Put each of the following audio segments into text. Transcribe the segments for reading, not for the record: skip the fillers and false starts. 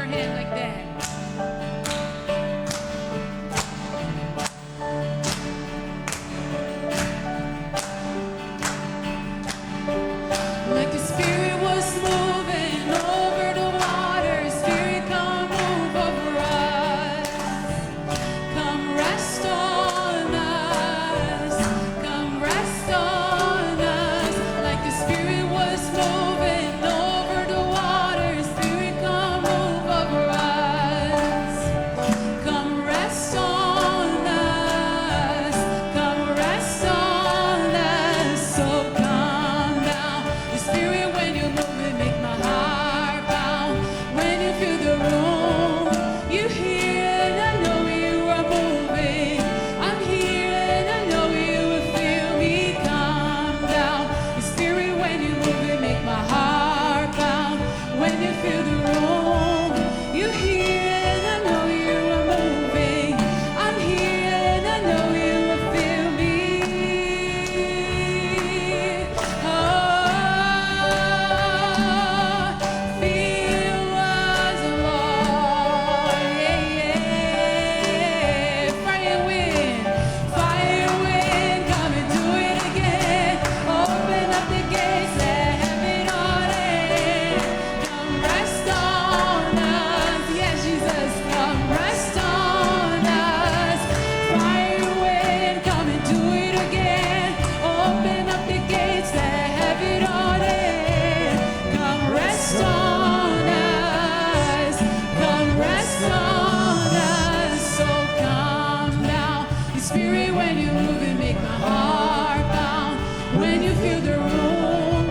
hand like that. Like the Spirit was moving over the water, Spirit come move over us. Come rest on us. Come rest on us. Like the Spirit was moving over the water, Spirit come move over us. Come rest on us. Come rest on us. So come down. The Spirit, when you move it, make my heart pound. When you feel the room, you hear and I know you are moving. I'm here and I know you will feel me. Come down. The Spirit, when you move it, make my heart pound. When you feel the room, you hear and I know you are moving. I'm here and I know you will feel me. Oh, feel us, Lord. Yeah, yeah. Fire wind, come and do it again. Open up the gates, let heaven on in. Come rest on us. Yes, Jesus, come rest on us. Fire wind, come and do it again. Open up the gates, let heaven on in. Come rest on us. Come rest on us. So come now. The Spirit, when you move it, make my heart pound. When you feel the room,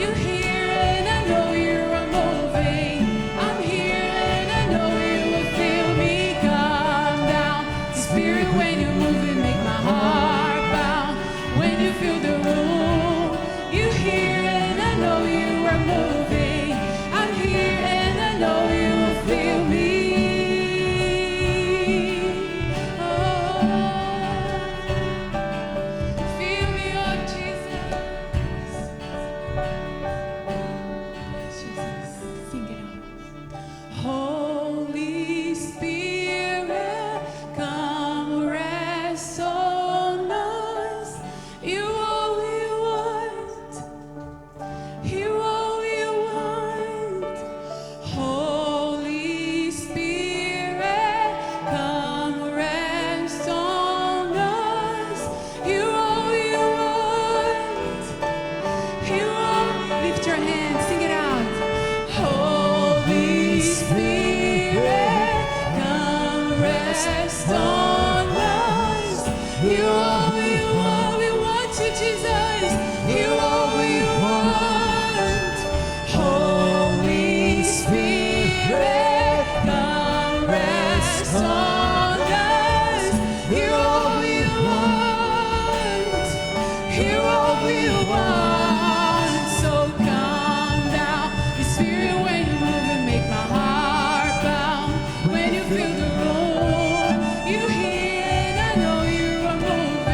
you hear and I know you are moving. I'm here and I know you will feel me. Come down. The Spirit, when you move it, make my heart pound. When you feel the room, you hear and I know you are moving. I'm here and I know you will feel me. Oh, feel me, oh Jesus. Jesus, sing it out. Holy Spirit, come rest on us. You all we want. You all we want. Holy Spirit, come rest on us. You all we want. You all, lift your hands, sing it out. Holy Spirit, come rest on us. You all we want. We want you, Jesus. You all we want. Holy Spirit, come rest on us. You all we want. You all we want. So come down. The Spirit, when you move and make my heart pound. When you feel the room, you hear and I know you are moving.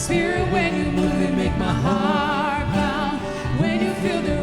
Spirit, when you move, it make my heart pound. When you feel the